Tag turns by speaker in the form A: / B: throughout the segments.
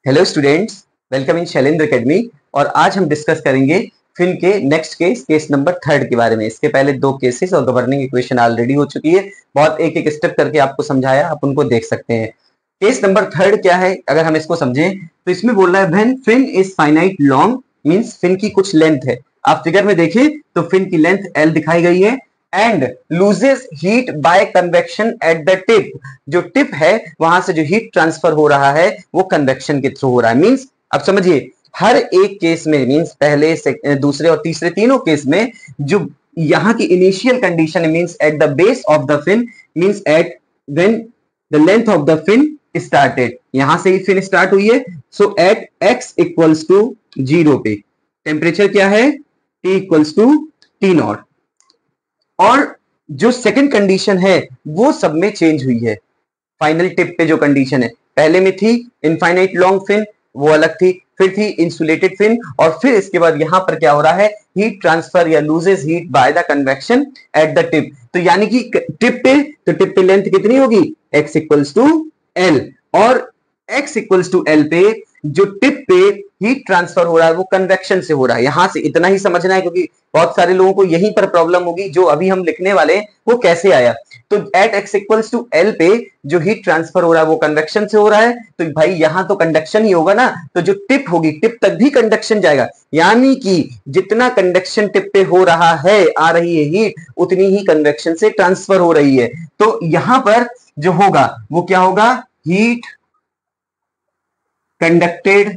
A: Hello students, welcome in Shailendra academy. और आज हम डिस्कस करेंगे फिन के नेक्स्ट केस नंबर 3 के बारे में। इसके पहले 2 केसेस और गवर्निंग इक्वेशन ऑलरेडी हो चुकी है। बहुत एक एक स्टेप करके आपको समझाया, आप उनको देख सकते हैं। केस नंबर 3 क्या है, अगर हम इसको समझें तो इसमें बोल रहा है when fin is finite long, means fin की कुछ लेंथ है। आप फिगर में देखें तो फिन की लेंथ L दिखाई गई है and loses heat bye convection at the tip. जो टिप है वहां से जो हीट ट्रांसफर हो रहा है वो कन्वेक्शन के थ्रू हो रहा है। मींस अब समझिए, हर एक केस में मींस पहले दूसरे और तीसरे तीनों केस में जो यहाँ की initial condition means at the base of the fin, means at when the length of the fin started, यहां से ही फिन स्टार्ट हुई है। So at x equals to 0 पे टेम्परेचर क्या है, T equals to T naught. और जो सेकंड कंडीशन है वो सब में चेंज हुई है। फाइनल टिप पे जो कंडीशन है, पहले में थी इनफाइनाइट लॉन्ग फिन, वो अलग थी, फिर थी इंसुलेटेड फिन, और फिर इसके बाद यहां पर क्या हो रहा है, हीट ट्रांसफर या loses heat by the convection at the tip. तो यानी कि टिप पे लेंथ कितनी होगी, x इक्वल्स टू L, और x इक्वल्स टू L पे जो टिप पे हीट ट्रांसफर हो रहा है वो कन्वेक्शन से हो रहा है। यहां से इतना ही समझना है, क्योंकि बहुत सारे लोगों को यहीं पर प्रॉब्लम होगी जो अभी हम लिखने वाले वो कैसे आया। तो at x equals to L पे जो हीट ट्रांसफर हो रहा है वो कन्वेक्शन से हो रहा है, तो भाई यहां तो कंडक्शन ही होगा ना, तो जो टिप होगी टिप तक भी कंडक्शन जाएगा। यानी कि जितना कंडक्शन टिप पे हो रहा है, आ रही है हीट, उतनी ही कन्वेक्शन से ट्रांसफर हो रही है। तो यहां पर जो होगा वो क्या होगा, heat conducted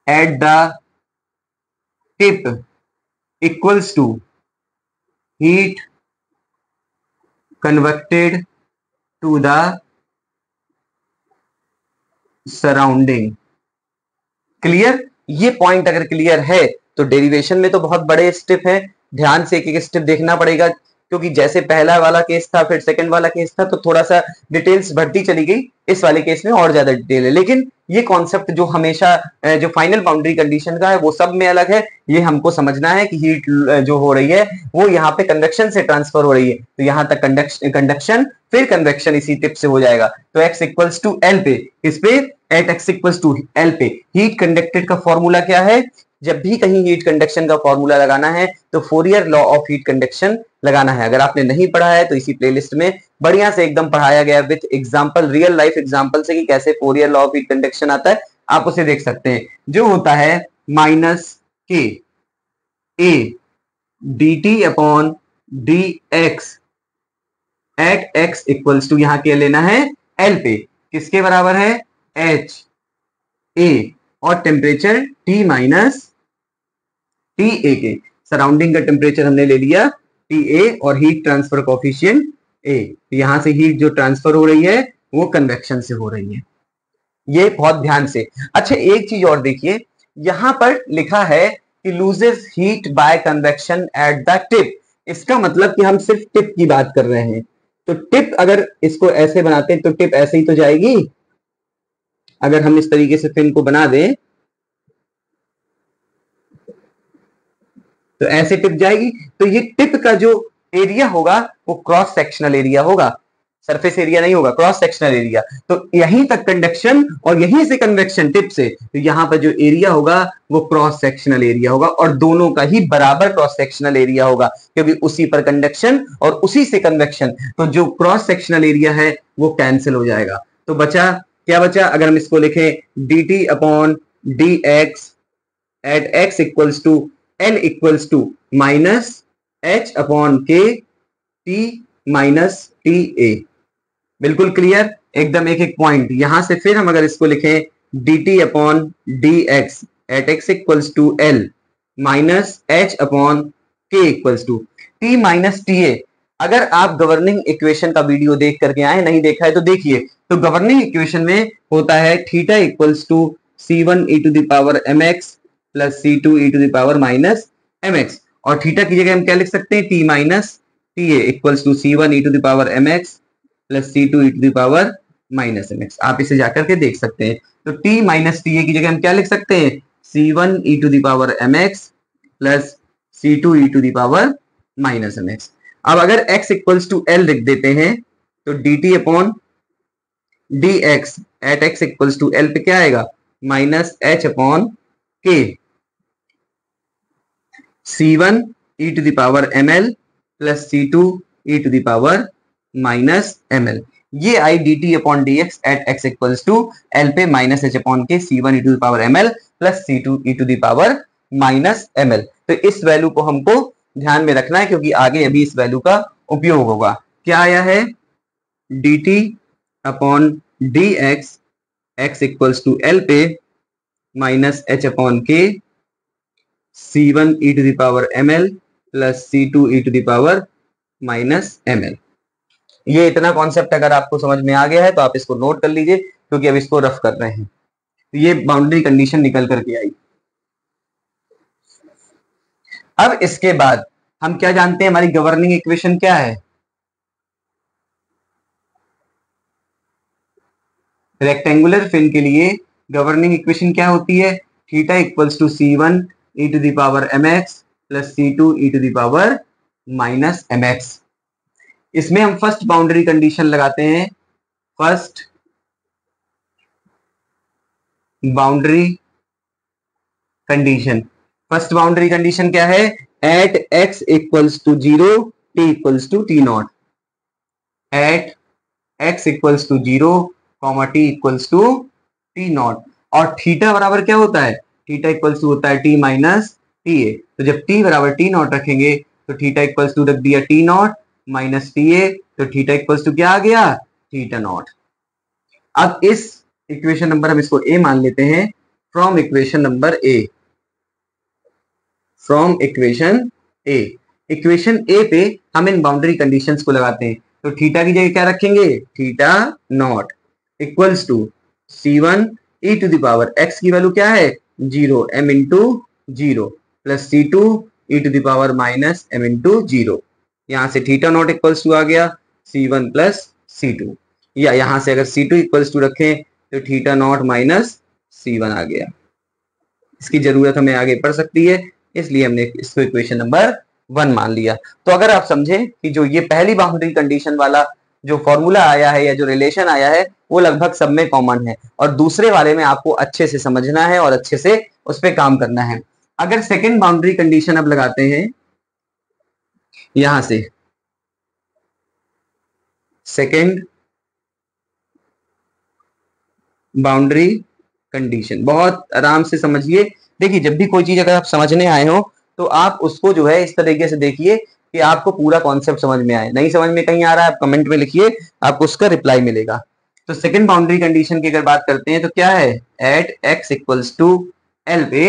A: at the tip equals to heat convected to the surrounding। Clear? ये पॉइंट अगर क्लियर है तो डेरिवेशन में तो बहुत बड़े स्टेप है, ध्यान से एक एक स्टेप देखना पड़ेगा, क्योंकि जैसे पहला वाला केस था फिर सेकंड वाला केस था तो थोड़ा सा डिटेल्स बढ़ती चली गई, इस वाले केस में और ज्यादा डिटेल है। लेकिन ये कॉन्सेप्ट जो हमेशा जो फाइनल बाउंड्री कंडीशन का है वो सब में अलग है। ये हमको समझना है कि हीट जो हो रही है वो यहाँ पे कन्वेक्शन से ट्रांसफर हो रही है, तो यहाँ तक कंडक्शन फिर कन्वेक्शन इसी टिप से हो जाएगा। तो x इक्वल्स टू L पे, इस पे at x equals to L पे हीट कंडक्टेड का फॉर्मूला क्या है, जब भी कहीं हीट कंडक्शन का फॉर्मूला लगाना है तो Fourier law of heat conduction लगाना है। अगर आपने नहीं पढ़ा है तो इसी प्लेलिस्ट में बढ़िया से एकदम पढ़ाया गया with example, real life example से कि कैसे Fourier law of heat conduction आता है, आप उसे देख सकते हैं। जो होता है माइनस के A D T upon D x at x equals to, यहां क्या लेना है, एल पे, किसके बराबर है, एच ए, और temperature T minus T A के, सराउंडिंग का टेम्परेचर हमने ले लिया टी ए और हीट ट्रांसफर कोफिशिएंट ए। यहां से हीट जो ट्रांसफर हो रही है वो कन्वेक्शन से हो रही है, ये बहुत ध्यान से। अच्छा एक चीज और देखिए, यहां पर लिखा है कि loses heat bye convection at the tip. इसका मतलब कि हम सिर्फ टिप की बात कर रहे हैं। तो टिप अगर इसको ऐसे बनाते हैं तो टिप ऐसे ही तो जाएगी। अगर हम इस तरीके से फिन को बना दें तो ऐसे टिप जाएगी। तो ये टिप का जो एरिया होगा वो क्रॉस सेक्शनल एरिया होगा, सरफेस एरिया नहीं होगा, क्रॉस सेक्शनल एरिया। तो यहीं तक कंडक्शन और यहीं से कन्वेक्शन टिप से, तो यहां पर जो एरिया होगा वो क्रॉस सेक्शनल एरिया होगा, और दोनों का ही बराबर क्रॉस सेक्शनल एरिया होगा, क्योंकि उसी पर कंडक्शन और उसी से कन्वेक्शन। तो जो क्रॉस सेक्शनल एरिया है वो कैंसिल हो जाएगा। तो बचा क्या बचा, अगर हम इसको लिखें D T upon D x at x equals to L equals to minus H upon K T minus T A. बिल्कुल क्लियर, एकदम एक एक पॉइंट। यहां से फिर हम अगर इसको लिखें D T upon D x at x equals to L minus H upon k equals to t minus T a. अगर आप गवर्निंग इक्वेशन का वीडियो देख करके आए, नहीं देखा है तो देखिए, तो गवर्निंग इक्वेशन में होता है theta equals to C1 e to the power mx plus C2 e to the power minus mx, और थीटा की जगह हम क्या लिख सकते हैं, t minus T A equals to C1 e to the power mx plus C2 e to the power minus mx। आप इसे जाकर के देख सकते हैं। तो t माइनस टी ए की जगह हम क्या लिख सकते हैं, C1 e to the power mx plus C2 e to the power minus mx। अब अगर x इक्वल्स टू L लिख देते हैं तो dt upon D x at x equals to L पे क्या आएगा, minus H upon K C1 e to the power ml plus C2 e to the power minus ml। ये आई dt upon dx at x equals to l पे minus h upon K C1 e to the power ml plus C2 e to the power minus ml। तो इस value को हमको ध्यान में रखना है क्योंकि आगे अभी इस वैल्यू का उपयोग होगा। क्या आया है, dt upon dx x equals to l पे minus h upon K C1 e to the power ml plus C2 e to the power minus ml। ये इतना कॉन्सेप्ट अगर आपको समझ में आ गया है तो आप इसको नोट कर लीजिए क्योंकि अब इसको रफ कर रहे हैं। तो ये बाउंड्री कंडीशन निकल करके आई। अब इसके बाद हम क्या जानते हैं, हमारी गवर्निंग इक्वेशन क्या है, रेक्टेंगुलर फिन के लिए गवर्निंग इक्वेशन क्या होती है, theta equals to C1 e to the power mx plus C2 e to the power minus mx। इसमें हम फर्स्ट बाउंड्री कंडीशन लगाते हैं, first boundary condition. First boundary condition क्या है, at x equals to 0 t equals to t naught, at x equals to 0 t equals to t naught. और theta बराबर क्या होता है, थीटा इक्वल्स टू होता है t माइनस टी ए। तो जब t बराबर t नॉट रखेंगे तो थीटा इक्वल्स टू रख दिया t not minus T A, तो थीटा इक्वल्स टू क्या आ गया, थीटा नॉट। अब इस इक्वेशन नंबर हम इसको ए मान लेते हैं, from equation number a, from equation a. Equation a पे हम इन बाउंड्री कंडीशंस को लगाते हैं। तो थीटा की जगह क्या रखेंगे, theta not equals to C1 e to the power x की वैल्यू क्या है 0 m into 0 plus C2 e to the power minus m into 0। यहां से थीटा नॉट इक्वल्स टू आ गया C1 प्लस C2, या यहां से अगर C2 इक्वल्स टू रखें तो थीटा नॉट माइनस C1 आ गया। इसकी जरूरत हमें आगे पड़ सकती है इसलिए हमने इसको इक्वेशन नंबर 1 मान लिया। तो अगर आप समझें कि जो ये पहली बाउंड्री कंडीशन वाला जो फॉर्मूला आया है या जो रिलेशन आया है वो लगभग सब में कॉमन है, और दूसरे वाले में आपको अच्छे से समझना है और अच्छे से उस पर काम करना है। अगर सेकेंड बाउंड्री कंडीशन अब लगाते हैं, यहां से सेकेंड बाउंड्री कंडीशन बहुत आराम से समझिए। देखिए जब भी कोई चीज अगर आप समझने आए हो तो आप उसको जो है इस तरीके से देखिए कि आपको पूरा कॉन्सेप्ट समझ में आए। नहीं समझ में कहीं आ रहा है आप कमेंट में लिखिए, आपको उसका रिप्लाई मिलेगा। तो सेकंड बाउंड्री कंडीशन की अगर बात करते हैं तो क्या है, at x equals to L पे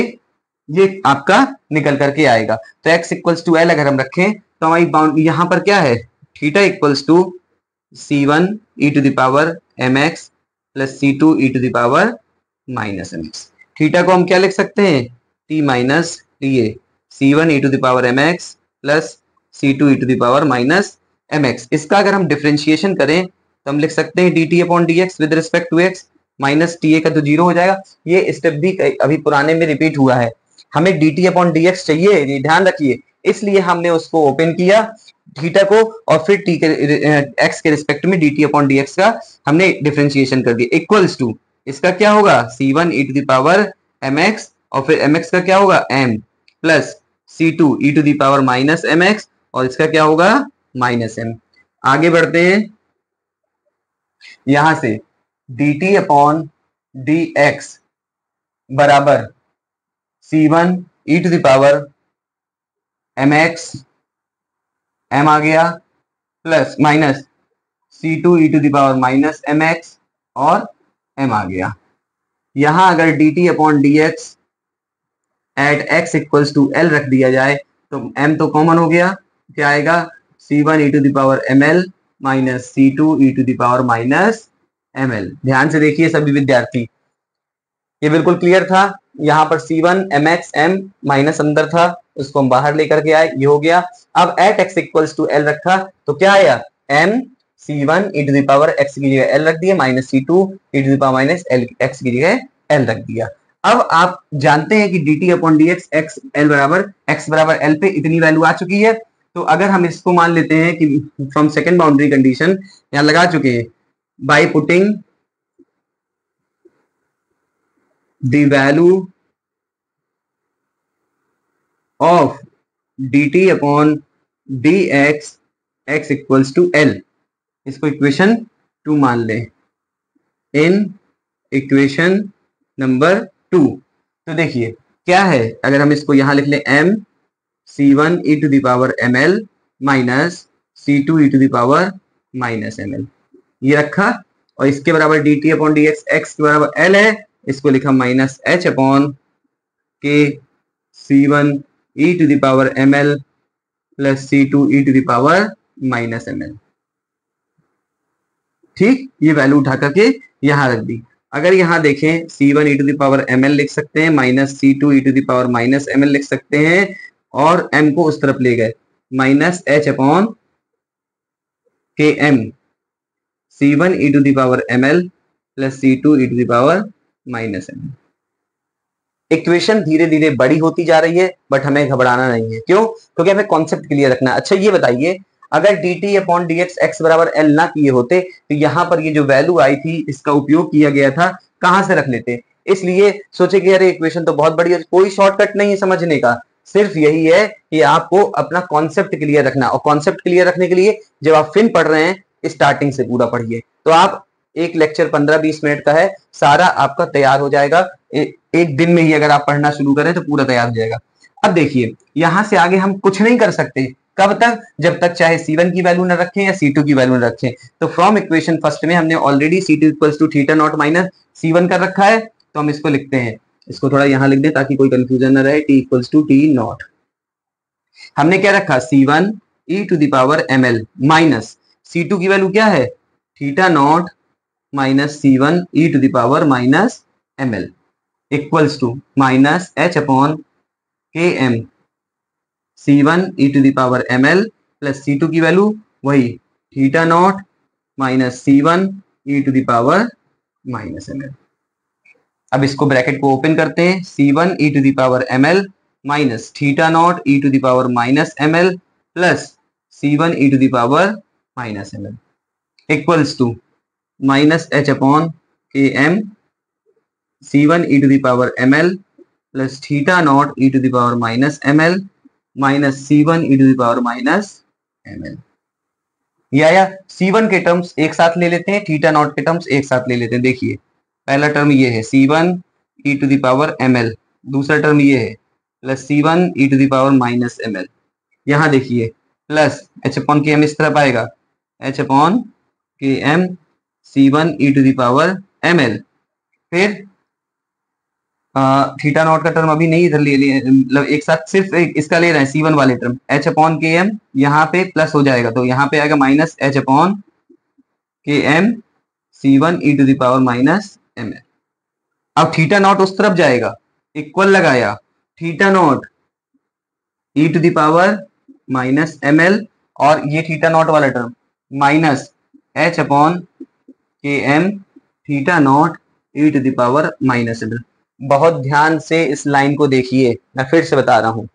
A: ये आपका निकल करके आएगा। तो x इक्वल्स टू एल अगर हम रखें तो हमारी बाउंड्री यहां पर क्या है, theta equals to C1 e to the power mx plus C2 e to the power minus mx। Theta को हम क्या लिख सकते हैं, t minus T A, C1 e to the power mx plus C2 e to the power minus mx। इसका अगर हम differentiation करें तो हम लिख सकते हैं dt upon dx with respect to x, minus T A का तो जीरो हो जाएगा। ये स्टेप भी अभी पुराने में रिपीट हुआ है। हमें dt अपॉन dx चाहिए, ये ध्यान रखिए, इसलिए हमने उसको ओपन किया थीटा को और फिर t के x के रिस्पेक्ट में dt अपॉन dx का हमने डिफरेंशिएशन कर दिया। इक्वल्स टू इसका क्या होगा, C1 e to the power mx और फिर mx का क्या होगा m plus C2 e to the power minus mx और इसका क्या होगा माइनस m। आगे बढ़ते हैं, यहां से dt अपॉन dx बराबर C1 e to the power mx m आ गया plus minus C2 e to the power minus mx और m आ गया। यहां अगर dt upon dx at x equals to l रख दिया जाए तो m तो कॉमन हो गया, क्या आएगा C1 e to the power ml minus C2 e to the power minus ml। ध्यान से देखिए सभी विद्यार्थी, ये बिल्कुल क्लियर था। यहाँ पर C1 mx m माइनस अंदर था उसको हम बाहर लेकर के आए, ये हो गया। अब at x equals to l रखा तो क्या आया m C1 e to the power x की जगह l रख दिया minus C2 e to the power minus l x की जगह l रख दिया। अब आप जानते हैं कि dt अपॉन dx x बराबर l पे इतनी वैल्यू आ चुकी है। तो अगर हम इसको मान लेते हैं कि फ्रॉम सेकंड बाउंड्री कंडीशन यहाँ लगा चुके हैं by putting the value of dt upon dx x equals to l, इसको इक्वेशन 2 मान लें इन इक्वेशन नंबर 2। तो देखिए क्या है, अगर हम इसको यहां लिख लें m c1 e to the power ml minus c2 e to the power minus ml, ये रखा, और इसके बराबर dt अपॉन dx x के बराबर l है, इसको लिखा minus h upon K c1 e to the power ml plus c2 e to the power minus ml। ठीक, ये वैल्यू उठा करके यहां रख दी। अगर यहां देखें c1 e to the power ml लिख सकते हैं, minus c2 e to the power minus ml लिख सकते हैं, और m को उस तरफ ले गए, minus h upon K m c1 e to the power ml plus c2 e to the power minus ml। Equation धीरे धीरे बड़ी होती जा रही है, बट हमें घबराना नहीं है। क्यों? क्योंकि हमें कॉन्सेप्ट क्लियर रखना है। अच्छा ये बताइए, अगर dt अपॉन dx x बराबर l ना किए होते तो यहाँ पर ये जो वैल्यू आई थी इसका उपयोग किया गया था, कहां से रख लेते? इसलिए सोचे कि अरे इक्वेशन तो बहुत बड़ी है, कोई शॉर्टकट नहीं है समझने का, सिर्फ यही है कि आपको अपना कॉन्सेप्ट क्लियर रखना। और कॉन्सेप्ट क्लियर रखने के लिए जब आप फिन पढ़ रहे हैं स्टार्टिंग से पूरा पढ़िए, तो आप एक लेक्चर 15-20 मिनट का है, सारा आपका तैयार हो जाएगा। एक दिन में ही अगर आप पढ़ना शुरू करें तो पूरा तैयार हो जाएगा। अब देखिए यहां से आगे हम कुछ नहीं कर सकते, कब तक? जब तक चाहे c1 की वैल्यू न रखें या c2 की वैल्यू न रखें। तो फ्रॉम इक्वेशन फर्स्ट में हमने already c2 equals to theta naught minus c1 कर रखा है, तो हम इसको लिखते हैं, इसको थोड़ा यहां लिख दें ताकि कोई कंफ्यूजन न रहे। t equals to t naught, हमने क्या रखा? c1 e to the power ml minus c2 की वैल्यू क्या है? Theta naught minus c1 e to the power minus ml equals to minus h upon K m c1 e to the power ml plus c2 की value वही theta naught minus c1 e to the power minus ml। अब इसको bracket को open करते हैं, c1 e to the power ml minus theta naught e to the power minus ml plus c1 e to the power minus ml equals to minus h upon K m c1 e to the power ml plus theta naught e to the power minus ml minus c1 e to the power minus ml। या c1 के terms एक साथ ले लेते हैं, theta not के terms एक साथ ले लेते हैं। देखिए पहला टर्म ये है c1 e to the power ml, दूसरा टर्म ये है plus c1 e to the power minus ml। यहाँ देखिए plus h upon K m इस तरफ आएगा, h upon K m c1 e to the power ml, फिर थीटा नॉट का टर्म अभी नहीं इधर ले मतलब एक साथ सिर्फ इसका ले रहे हैं c1 वाले term, h upon K m यहाँ पे प्लस हो जाएगा, तो यहाँ पे आएगा minus h upon K m c1 e to the power minus ml। अब थीटा नॉट उस तरफ जाएगा, इक्वल लगाया theta naught e to the power minus ml, और ये थीटा नॉट वाला term minus h upon K m theta naught e to the power minus ml। बहुत ध्यान से इस लाइन को देखिए, मैं फिर से बता रहा हूं,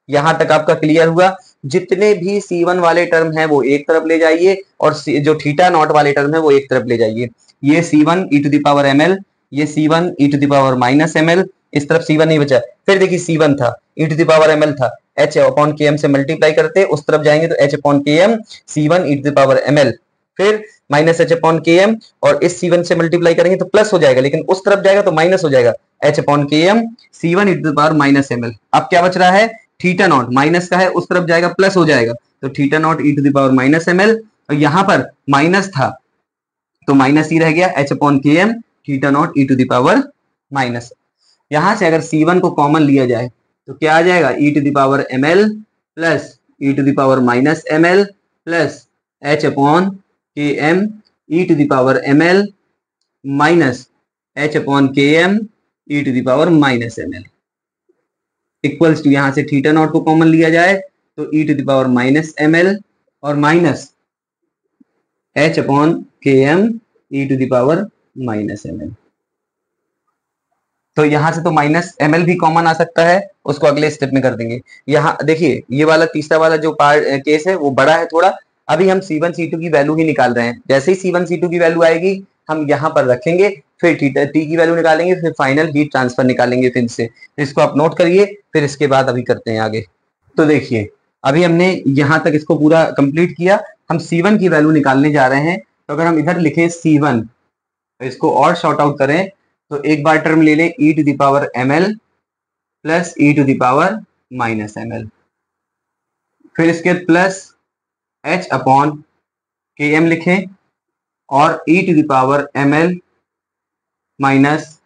A: यहां तक आपका क्लियर हुआ? जितने भी c1 वाले टर्म हैं वो एक तरफ ले जाइए, और जो थीटा नॉट वाले टर्म है वो एक तरफ ले जाइए। ये c1 e to the power ml, ये c1 e to the power minus ml, इस तरफ c1 नहीं बचा। फिर देखिए c1 था, e to the power ml था, h अपॉन के m से मल्टीप्लाई करते उस तरफ जाएंगे तो h upon K m c1 e to the power ml, फिर minus h upon K m, और इस c1 से मल्टीप्लाई करेंगे तो प्लस हो जाएगा, लेकिन उस तरफ जाएगा तो माइनस हो जाएगा, h upon K m c1 e to the power minus ml। अब क्या बच रहा है? थीटा नॉट, माइनस का है उस तरफ जाएगा प्लस हो जाएगा, तो theta naught e to the power minus ml, और यहाँ पर माइनस था तो माइनस ही रह गया, h upon K m theta naught e to the power minus. यहां से अगर c1 को कॉमन लिया जाए तो क्या आ जाएगा? e to the power ml plus e to the power minus ml plus h upon K m e to the power ml minus h upon K m e to the power minus ml equals to, यहां से theta not को common लिया जाए तो e to the power minus ml और minus h upon K m e to the power minus ml। तो यहां से तो माइनस ml भी कॉमन आ सकता है, उसको अगले स्टेप में कर देंगे। यहाँ देखिए ये वाला तीसरा वाला जो पार्ट केस है वो बड़ा है थोड़ा, अभी हम c1 c2 की वैल्यू ही निकाल रहे हैं। जैसे ही c1 c2 की वैल्यू आएगी हम यहाँ पर रखेंगे, फिर टी की वैल्यू निकालेंगे, फिर फाइनल हीट ट्रांसफर निकालेंगे फिर से। तो इसको आप नोट करिए, फिर इसके बाद अभी करते हैं आगे। तो देखिए अभी हमने यहाँ तक इसको पूरा कंप्लीट किया, हम C1 की वैल्यू निकालने जा रहे हैं। तो अगर हम इधर लिखें C1, तो इसको और शॉर्ट आउट करें तो एक बार टर्म ले लें e to the power ml plus e to the power minus ml, फिर इसके प्लस h अपॉन km लिखें और e to the power ml minus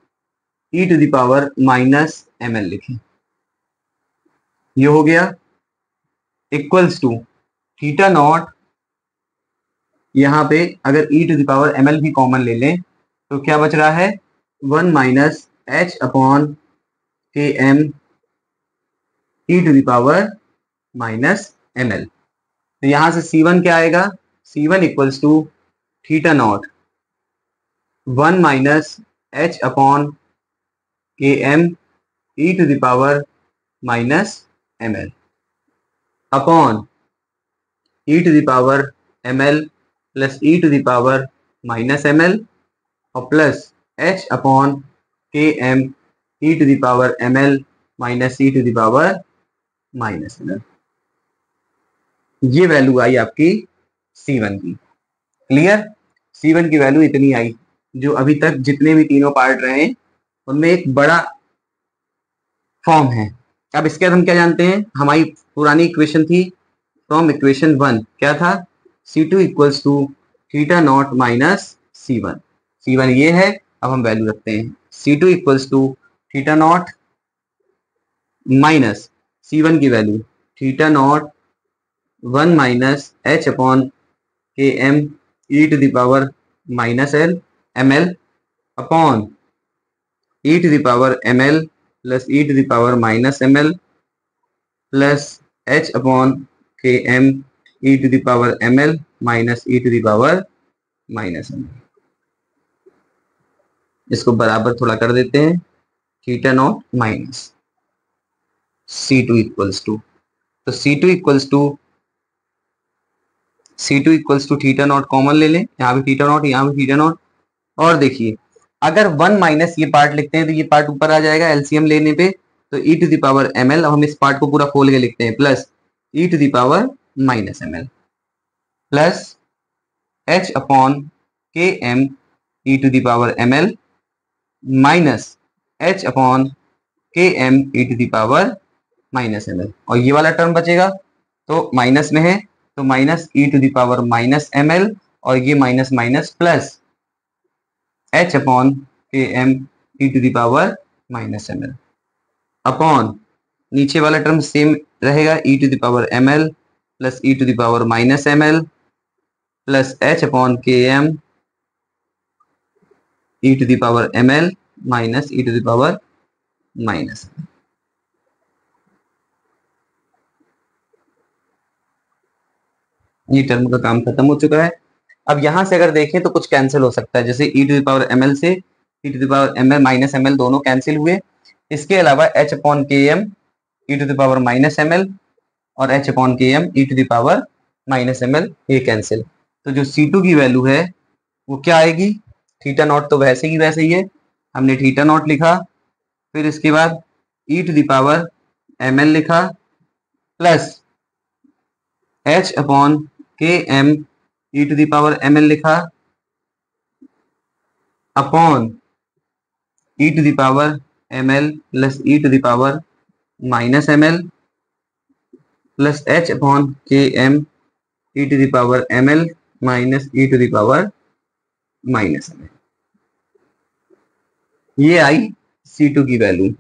A: e to the power minus ml लिखें। ये हो गया इक्वल्स टू थीटा नॉट, यहाँ पे अगर e to the power ml भी कॉमन ले लें तो क्या बच रहा है 1 माइनस h अपॉन के M e to the power minus ml। तो यहाँ से C1 क्या आएगा, C1 equals to theta not 1 minus h upon के M e to the power minus ml upon e to the power ml plus e to the power minus ml और plus h upon के M e to the power ml minus e to the power minus ml। ये value आई आपकी C1 की। Clear, C1 की value इतनी आई, जो अभी तक जितने भी तीनों पार्ट रहे उनमें एक बड़ा फॉर्म है। अब इसके बाद हम क्या जानते हैं, हमारी पुरानी इक्वेशन थी फ्रॉम इक्वेशन 1, क्या था C2 equals to theta naught minus C1। C1 ये है, अब हम वैल्यू रखते हैं C2 equals to theta naught minus C1 की value theta not 1 minus h upon के M e to the power minus ml upon e to the power ml plus e to the power minus ml plus h upon के M e to the power ml minus e to the power minus ml। इसको बराबर थोड़ा कर देते हैं, theta naught minus C2 equals to, तो C2 equals to theta naught common ले लें, यहाँ भी थीटा नॉट, यहाँ भी थीटा नॉट। और देखिए अगर 1 माइनस ये पार्ट लिखते हैं तो ये पार्ट ऊपर आ जाएगा एलसीएम लेने पे, तो e to the power ml, अब हम इस पार्ट को पूरा खोल के लिखते हैं, plus e to the power minus ml plus h upon के M e to the power ml minus h upon के M e to the power minus ml। और ये वाला टर्म बचेगा तो माइनस में है, तो minus e to the power minus ml और ये minus minus plus h upon के M e to the power minus ml upon नीचे वाला टर्म सेम रहेगा e to the power ml plus e to the power minus ml plus h upon के M e to the power ml minus e to the power minus. ये term का काम खत्म हो चुका है। अब यहां से अगर देखें तो कुछ कैंसिल हो सकता है, जैसे e to the power ml से e to the power ml minus ml दोनों कैंसिल हुए। इसके अलावा h अपॉन के M e to the power minus ml और h अपॉन के M e to the power minus ml ये cancel. तो जो C2 की वैल्यू है वो क्या आएगी, थीटा नॉट तो वैसे ही है, हमने थीटा नॉट लिखा, फिर इसके बाद e to the power ml लिखा प्लस h अपॉन के M e to the power ml लिखा upon e to the power ml plus e to the power minus ml plus h upon के M e to the power ml minus e to the power minus ml। ये आई C2 की value.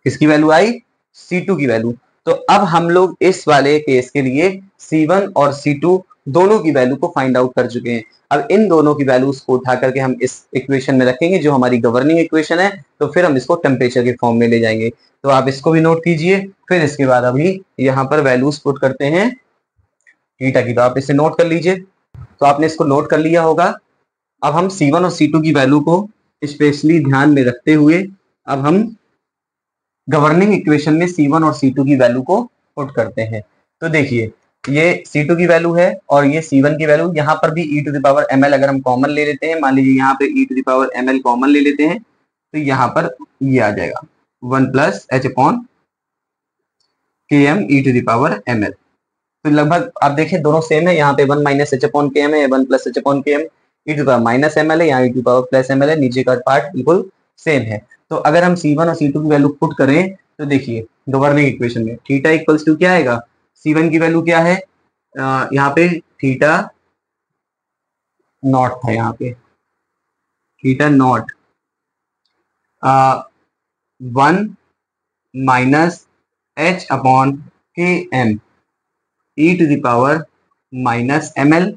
A: किसकी value आई, C2 की value. तो अब हम लोग इस वाले केस के लिए C1 और C2 दोनों की वैल्यू को फाइंड आउट कर चुके हैं। अब इन दोनों की वैल्यूज को उठा करके हम इस इक्वेशन में रखेंगे जो हमारी गवर्निंग इक्वेशन है, तो फिर हम इसको टेम्परेचर के फॉर्म में ले जाएंगे। तो आप इसको भी नोट कीजिए, फिर इसके बाद अभी यहाँ पर वैल्यूज पुट करते हैं थीटा की, तो आप इसे नोट कर लीजिए। तो आपने इसको नोट कर लिया होगा। अब हम C1 और C2 की वैल्यू को स्पेशली ध्यान में रखते हुए अब हम गवर्निंग इक्वेशन में C1 और C2 की वैल्यू को पुट करते हैं। तो देखिए ये C2 की वैल्यू है और ये C1 की वैल्यू, यहाँ पर भी e to the power ml अगर हम कॉमन ले लेते हैं, मान लीजिए यहाँ पे e to the power ml कॉमन ले लेते हैं, तो यहाँ पर ये आ जाएगा 1 प्लस एच अपॉन के M E to the power ml। तो लगभग आप देखें दोनों सेम है, यहाँ पे 1 माइनस एच अपॉन के एम है, 1 प्लस एच अपॉन के M, E to power minus m l है, यहाँ e to power plus M l है, नीचे का पार्ट बिल्कुल सेम है। तो अगर हम C1 और C2 की वैल्यू पुट करें तो देखिए गवर्निंग इक्वेशन में थीटा इक्वल्स टू क्या आएगा, C1 की वैल्यू क्या है, यहाँ पे थीटा नॉट था, यहाँ पे theta not 1 minus H upon के M E to the power minus m l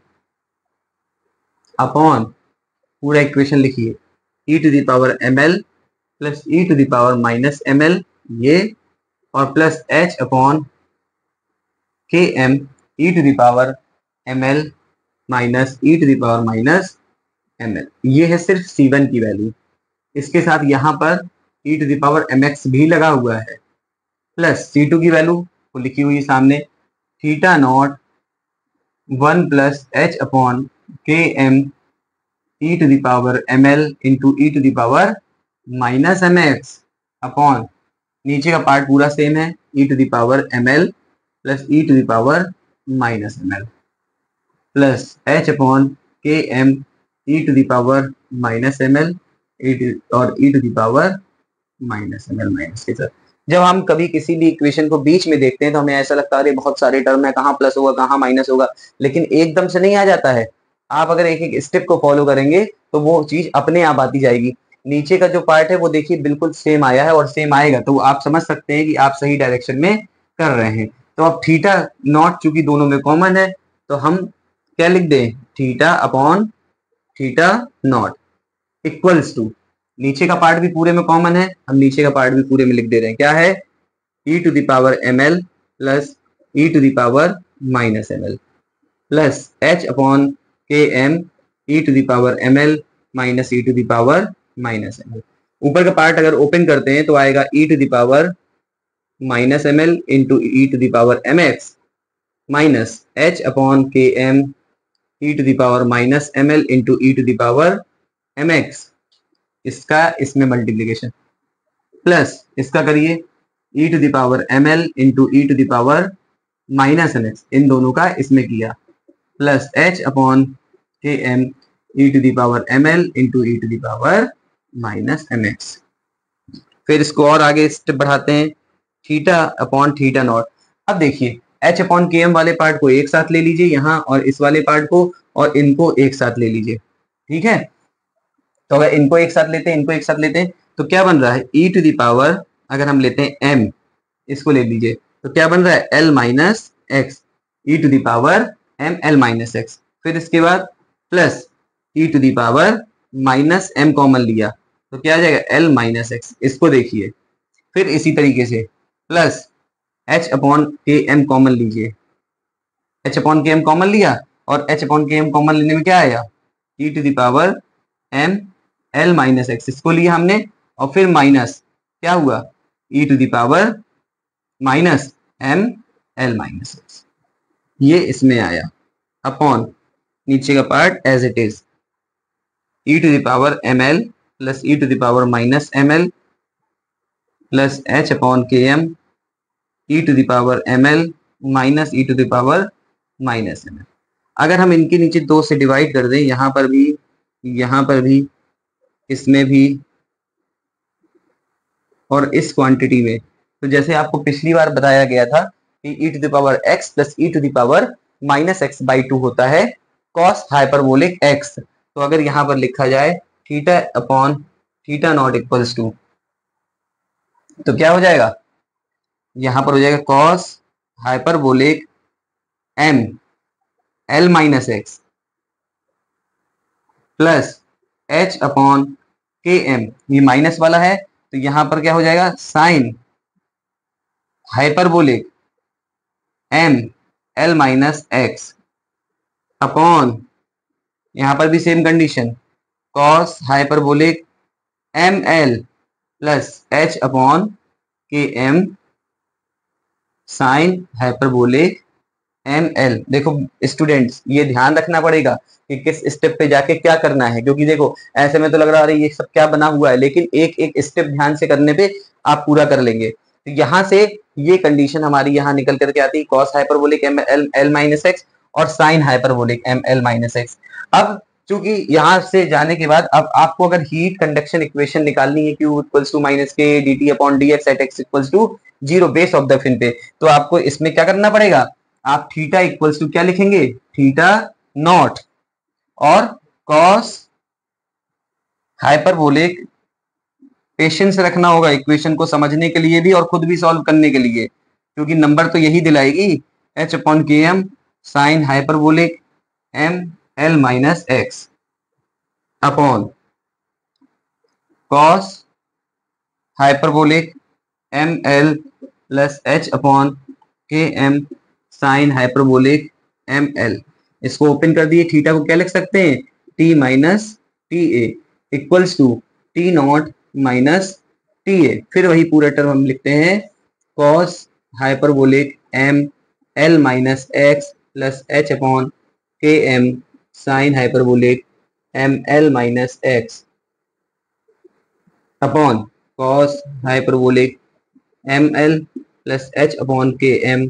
A: upon, पूरा इक्वेशन लिखिए, e to the power M L plus E to the power minus m l ये, और plus H upon के M E to the power M L minus e to the power minus m l. ये है सिर्फ C1 की value. इसके साथ यहाँ पर e to the power m x भी लगा हुआ है, प्लस C2 की वैल्यू को लिखी हुई सामने, theta not 1 plus H upon के M E to the power M l into e to the power minus m x upon, नीचे का पार्ट पूरा सेम है, e to the power M L plus E to the power minus m L plus H upon के M E to the power minus m l और e to the power minus m L minus के साथ। जब हम कभी किसी भी equation को बीच में देखते हैं तो हमें ऐसा लगता है बहुत सारे टर्म है, कहाँ प्लस होगा कहाँ माइनस होगा, लेकिन एकदम से नहीं आ जाता है। आप अगर एक एक स्टेप को फॉलो करेंगे तो वो चीज अपने आप आती जाएगी। नीचे का जो पार्ट है वो देखिए बिल्कुल सेम आया है और सेम आएगा, तो आप समझ सकते हैं कि आप सही डायरेक्शन में कर रहे हैं। तो अब थीटा नॉट चूंकि दोनों में कॉमन है तो हम क्या लिख दें, theta upon theta not equals to, नीचे का पार्ट भी पूरे में कॉमन है, हम नीचे का पार्ट भी पूरे में लिख दे रहे हैं, क्या है, e to the power M L plus E to the power minus m L plus H upon के M E to the power M L minus e to the power minus m l. ऊपर का part अगर open करते हैं तो आएगा e to the power minus m l into e to the power m x minus H upon के M E to the power minus m l into e to the power m x, इसका इसमें multiplication, plus इसका करिए e to the power M l into e to the power minus m x, इन दोनों का इसमें किया, plus H upon के M E to the power M l into e to the power minus m x. फिर इसको और आगे स्टेप बढ़ाते हैं, थीटा अपॉन थीटा नॉट। अब देखिए एच अपॉन के एम वाले पार्ट को एक साथ ले लीजिए यहाँ, और इस वाले पार्ट को और इनको एक साथ ले लीजिए, ठीक है। तो अगर इनको एक साथ लेते हैं, इनको एक साथ लेते हैं तो क्या बन रहा है, ई टू द पावर, अगर हम लेते हैं एम, इसको ले लीजिए तो क्या बन रहा है, L minus X E to the power M L minus X. फिर इसके बाद plus E to the power minus M common लिया तो क्या आ जाएगा, एल माइनस एक्स, इसको देखिए। फिर इसी तरीके से प्लस एच अपॉन के एम कॉमन लीजिए, एच अपॉन के एम कॉमन लिया और एच अपॉन के एम कॉमन लेने में क्या आया, e to the power M L minus x, इसको लिया हमने, और फिर माइनस क्या हुआ, e to the power minus m L minus x, ये इसमें आया, अपॉन नीचे का part as it is, e to the power M L plus E to the power minus m L plus H upon के M E to the power M L minus e to the power minus m l. अगर हम इनके नीचे 2 से divide कर दें, यहाँ पर भी, इसमें भी और इस क्वांटिटी में, तो जैसे आपको पिछली बार बताया गया था कि e to the power x plus E to the power minus x by 2 होता है कॉस हाइपरबोलिक एक्स। तो अगर यहाँ पर लिखा जाए theta upon theta not equals to, तो क्या हो जाएगा, यहाँ पर हो जाएगा cos hyperbolic M L minus x plus H upon के एम, ये माइनस वाला है तो यहाँ पर क्या हो जाएगा, sine hyperbolic M L minus x upon, यहाँ पर भी same condition, cos hyperbolic M L plus H upon के M sine hyperbolic M l. देखो स्टूडेंट्स, ये ध्यान रखना पड़ेगा कि किस स्टेप पे जाके क्या करना है, क्योंकि देखो ऐसे में तो लग रहा है अरे ये सब क्या बना हुआ है, लेकिन एक एक स्टेप ध्यान से करने पे आप पूरा कर लेंगे। तो यहाँ से ये कंडीशन हमारी यहाँ निकल करके आती है cos hyperbolic M l l minus x और sine hyperbolic M L minus x. अब चूंकि यहाँ से जाने के बाद अब आपको अगर हीट कंडक्शन इक्वेशन निकालनी है Q equals to minus K D T upon D x at x equals to zero base of the fin पे, तो आपको इसमें क्या करना पड़ेगा, आप थीटा इक्वल्स टू क्या लिखेंगे, थीटा नॉट और कॉस हाइपरबोलिक, पेशेंस रखना होगा इक्वेशन को समझने के लिए भी और खुद भी सॉल्व करने के लिए, क्योंकि नंबर तो यही दिलाएगी, एच अपॉन के M sine hyperbolic M L minus x upon cos hyperbolic M L plus H upon के M sine hyperbolic M l. इसको ओपन कर दिए, थीटा को क्या लिख सकते हैं, t minus T A equals to t not minus T a. फिर वही पूरा टर्म हम लिखते हैं cos hyperbolic M L minus x plus H upon के M sine hyperbolic M L minus x upon cos hyperbolic M L plus H upon के M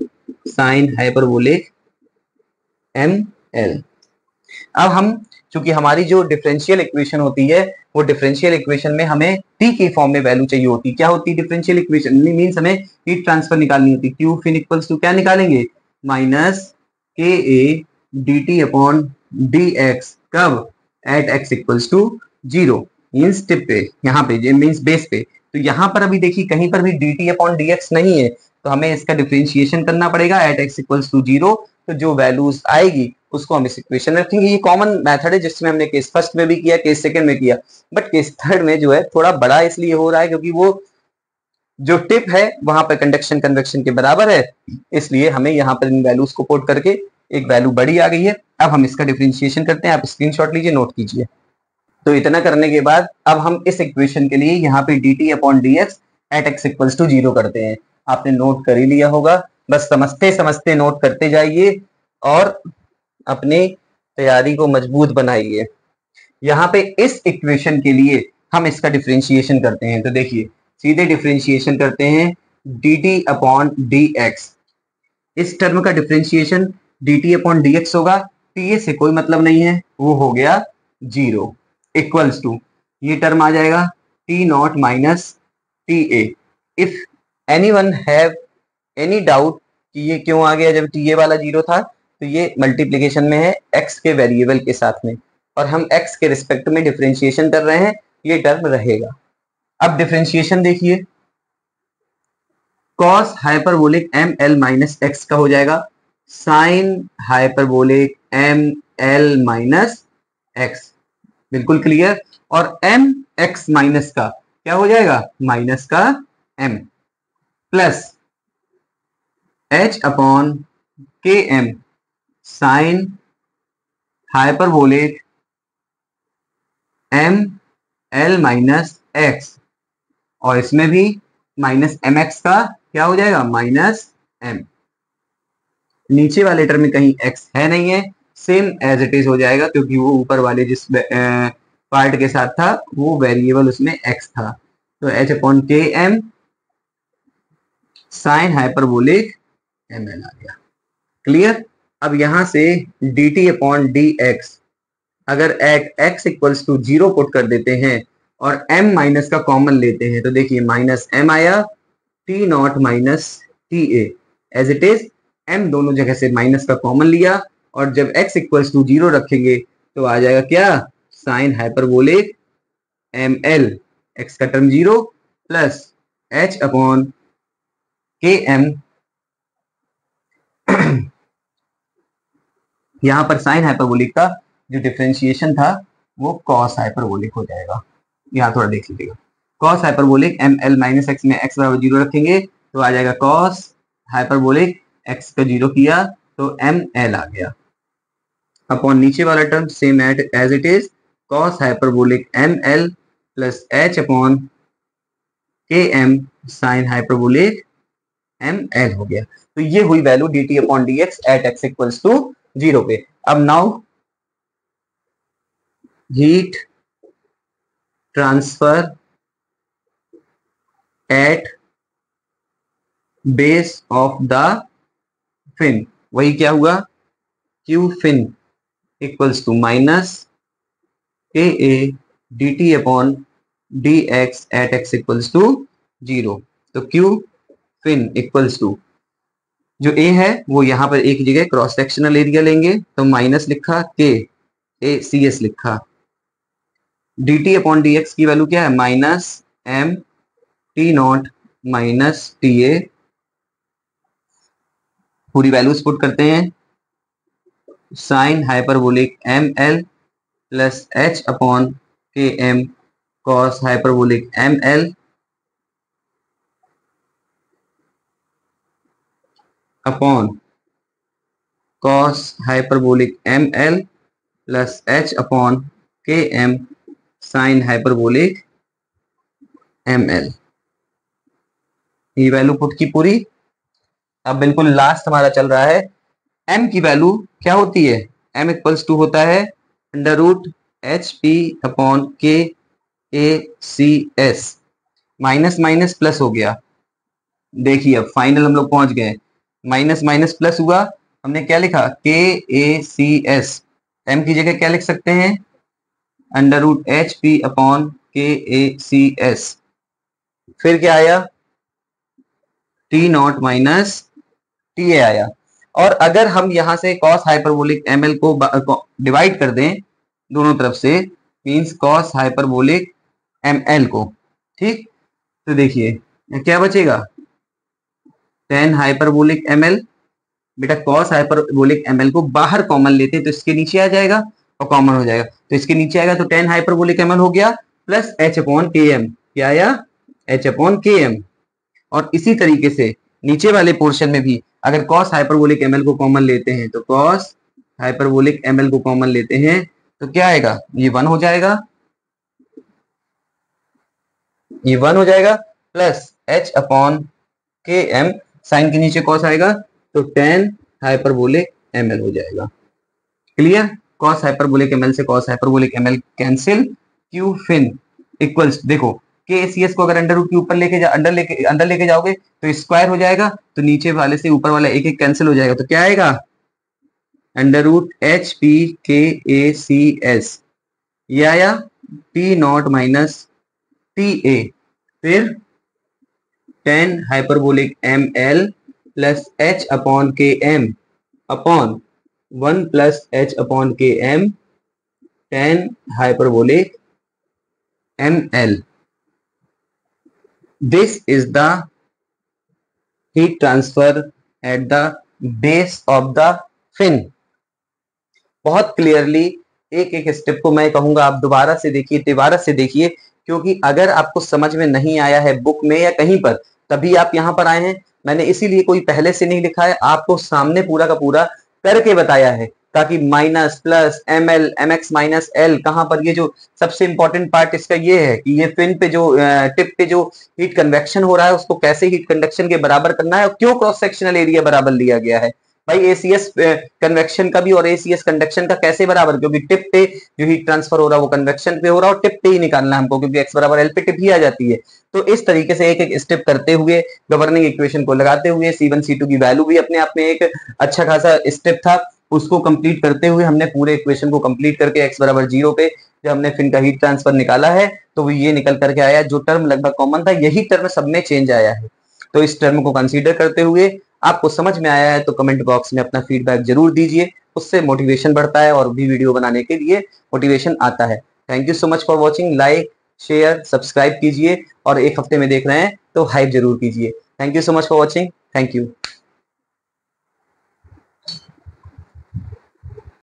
A: sine hyperbolic M l. अब हम, चूंकि हमारी जो डिफरेंशियल इक्वेशन होती है वो डिफरेंशियल इक्वेशन में हमें टी के फॉर्म में वैल्यू चाहिए होती है। क्या होती है डिफरेंशियल इक्वेशन मींस हमें हीट ट्रांसफर निकालनी होती है। क्यू फिन इक्वल्स टू क्या निकालेंगे, माइनस के A D T upon D x, कब, at x equals to zero, means tip पे, यहाँ पे मीन्स बेस पे। तो यहाँ पर अभी देखिए कहीं पर भी D T upon D X नहीं है, तो हमें इसका डिफरेंशिएशन करना पड़ेगा at x equals to zero. तो जो वैल्यूज आएगी उसको हम इस इक्वेशन में रखेंगे। ये कॉमन मेथड है जिसमें हमने केस फर्स्ट में भी किया, केस सेकंड में किया, बट केस थर्ड में जो है थोड़ा बड़ा इसलिए हो रहा है क्योंकि वो जो टिप है वहां पर कंडक्शन कन्वेक्शन के बराबर है, इसलिए हमें यहाँ पर इन वैल्यूज को पुट करके एक वैल्यू बड़ी आ गई है। अब हम इसका डिफरेंशिएशन करते हैं, आप स्क्रीनशॉट लीजिए, नोट कीजिए। तो इतना करने के बाद अब हम इस इक्वेशन के लिए यहाँ पे D T upon D x at x equals to zero करते हैं। आपने नोट कर ही लिया होगा, बस समझते समझते नोट करते जाइए और अपनी तैयारी को मजबूत बनाइए। यहाँ पे इस इक्वेशन के लिए हम इसका डिफरेंशिएशन करते हैं, तो देखिए सीधे डिफरेंशिएशन करते हैं D T upon D x. इस टर्म का differentiation D T upon D x होगा, टी ए से कोई मतलब नहीं है, वो हो गया जीरो, इक्वल्स टू ये टर्म आ जाएगा T not minus T A. If anyone have any doubt कि ये क्यों आ गया जब टी ए वाला जीरो था, तो ये मल्टीप्लीकेशन में है एक्स के वेरिएबल के साथ में, और हम एक्स के रिस्पेक्ट में डिफरेंशिएशन कर रहे हैं, ये टर्म रहेगा। अब डिफरेंशिएशन देखिए, cos hyperbolic M L minus X का हो जाएगा sine hyperbolic M L minus X, बिल्कुल क्लियर। और एम एक्स माइनस का क्या हो जाएगा, माइनस का एम प्लस एच अपॉन के M sine hyperbolic M L minus x, और इसमें भी माइनस एम एक्स का क्या हो जाएगा, माइनस एम। नीचे वाले टर्म में कहीं एक्स है नहीं है, सेम एज इट इज हो जाएगा, क्योंकि वो ऊपर वाले जिस पार्ट के साथ था वो वेरिएबल उसमें एक्स था। तो एच अपॉन के M sine hyperbolic M L आ गया, क्लियर। अब यहां से d T upon D x अगर at x equals to zero put कर देते हैं और m माइनस का कॉमन लेते हैं, तो देखिए माइनस m आया, T not minus T A as it is, m दोनों जगह से माइनस का कॉमन लिया, और जब x इक्वल्स टू जीरो रखेंगे तो आ जाएगा क्या, sine hyperbolic M l, x का term zero plus h upon के एम, यहां पर साइन हाइपरबोलिक का जो डिफरेंशिएशन था वो कॉस हाइपरबोलिक हो जाएगा। यहाँ थोड़ा देख लीजिएगा, cos hyperbolic M L minus X में एक्स बराबर जीरो रखेंगे तो आ जाएगा कॉस हाइपरबोलिक एक्स का जीरो किया तो एम एल आ गया, अपॉन नीचे वाला term same as it is, cos hyperbolic M L plus H upon के एम साइन हाइपरबोलिक ml हो गया। तो ये हुई value dt upon dx at x equals to 0 पे। अब now heat transfer at base of the fin, वही क्या हुआ, q fin equals to minus के A D T upon D x at x equals to 0। तो q fin equals to, जो a है वो यहाँ पर एक जगह क्रॉस सेक्शनल एरिया लेंगे तो माइनस लिखा के ए सी एस लिखा, d T upon D x की वैल्यू क्या है, minus m t not minus T a, पूरी वैल्यूज पुट करते हैं, sine hyperbolic M L plus H upon के m cos hyperbolic M l upon cos hyperbolic M L plus H upon के M sine hyperbolic M l, ये value put की पूरी। अब बिल्कुल लास्ट हमारा चल रहा है, m की वैल्यू क्या होती है, m इक्वल्स टू होता है under root H P upon के ए सी एस, माइनस माइनस प्लस हो गया, देखिए अब फाइनल हम लोग पहुंच गए, माइनस माइनस प्लस हुआ, हमने क्या लिखा के ए सी एस, m की जगह क्या लिख सकते हैं under root H P upon के ए सी एस, फिर क्या आया T not minus T A आया। और अगर हम यहां से कॉस हाइपरबोलिक एम एल को डिवाइड कर दें दोनों तरफ से, means cos hyperbolic M L को, ठीक, तो देखिए क्या बचेगा टेन हाइपरबोलिक एम एल, बेटा कॉस हाइपरबोलिक एम एल को बाहर कॉमन लेते तो इसके नीचे आ जाएगा और कॉमन हो जाएगा, तो इसके नीचे आएगा तो टेन हाइपरबोलिक एम एल हो गया प्लस एच अपॉन के एम, क्या आया एच अपॉन के एम। और इसी तरीके से नीचे वाले पोर्शन में भी अगर cos हाइपरबोलिक ml को कॉमन लेते हैं तो cos हाइपरबोलिक ml को कॉमन लेते हैं तो क्या आएगा, ये 1 हो जाएगा, ये 1 हो जाएगा प्लस h अपॉन के एम, साइन के नीचे cos आएगा तो tan हाइपरबोलिक ml हो जाएगा। क्लियर, cos हाइपरबोलिक ml से cos hyperbolic ml cancel, q fin equals, देखो के सी एस को अगर अंडर रूट के ऊपर अंदर लेके जाओगे तो स्क्वायर हो जाएगा, तो नीचे वाले से ऊपर वाला एक एक कैंसिल हो जाएगा, तो क्या आएगा अंडर रूट एच पी के ए सी एस, ये आया T not minus T a, फिर tan hyperbolic M L plus H upon के m upon 1 plus H upon के m tan hyperbolic M l. This is the heat transfer at the base of the fin। बहुत clearly एक एक step को मैं कहूंगा आप दोबारा से देखिए, क्योंकि अगर आपको समझ में नहीं आया है बुक में या कहीं पर, तभी आप यहाँ पर आए हैं, मैंने इसीलिए कोई पहले से नहीं लिखा है, आपको सामने पूरा का पूरा करके बताया है, ताकि minus plus M L M x minus L, कहां पर ये जो सबसे इंपॉर्टेंट पार्ट इसका ये है कि ये फिन पे जो टिप पे जो हीट कन्वेक्शन हो रहा है उसको कैसे हीट कंडक्शन के बराबर करना है और क्यों क्रॉस सेक्शनल एरिया बराबर लिया गया है भाई, एसीएस कन्वेक्शन का भी और एसीएस कंडक्शन का कैसे बराबर, क्योंकि टिप पे जो हीट ट्रांसफर हो रहा है वो कन्वेक्शन पे हो रहा है और टिप पे ही निकालना है हमको, क्योंकि एक्स बराबर एल पे टिप ही आ जाती है। तो इस तरीके से एक एक स्टेप करते हुए गवर्निंग इक्वेशन को लगाते हुए C1 C2 की वैल्यू भी अपने आप में एक अच्छा खासा स्टेप था, उसको कंप्लीट करते हुए हमने पूरे इक्वेशन को कंप्लीट करके x बराबर 0 पे जब हमने फिन का हीट ट्रांसफर निकाला है तो वो ये निकल करके आया, जो टर्म लगभग कॉमन था यही टर्म सब में चेंज आया है। तो इस टर्म को कंसीडर करते हुए आपको समझ में आया है तो कमेंट बॉक्स में अपना फीडबैक जरूर दीजिए, उससे मोटिवेशन बढ़ता है और भी वीडियो बनाने के लिए मोटिवेशन आता है। Thank you so much for watching, like share subscribe कीजिए और एक हफ्ते में देख रहे हैं तो हाइप जरूर कीजिए। Thank you so much for watching, thank you.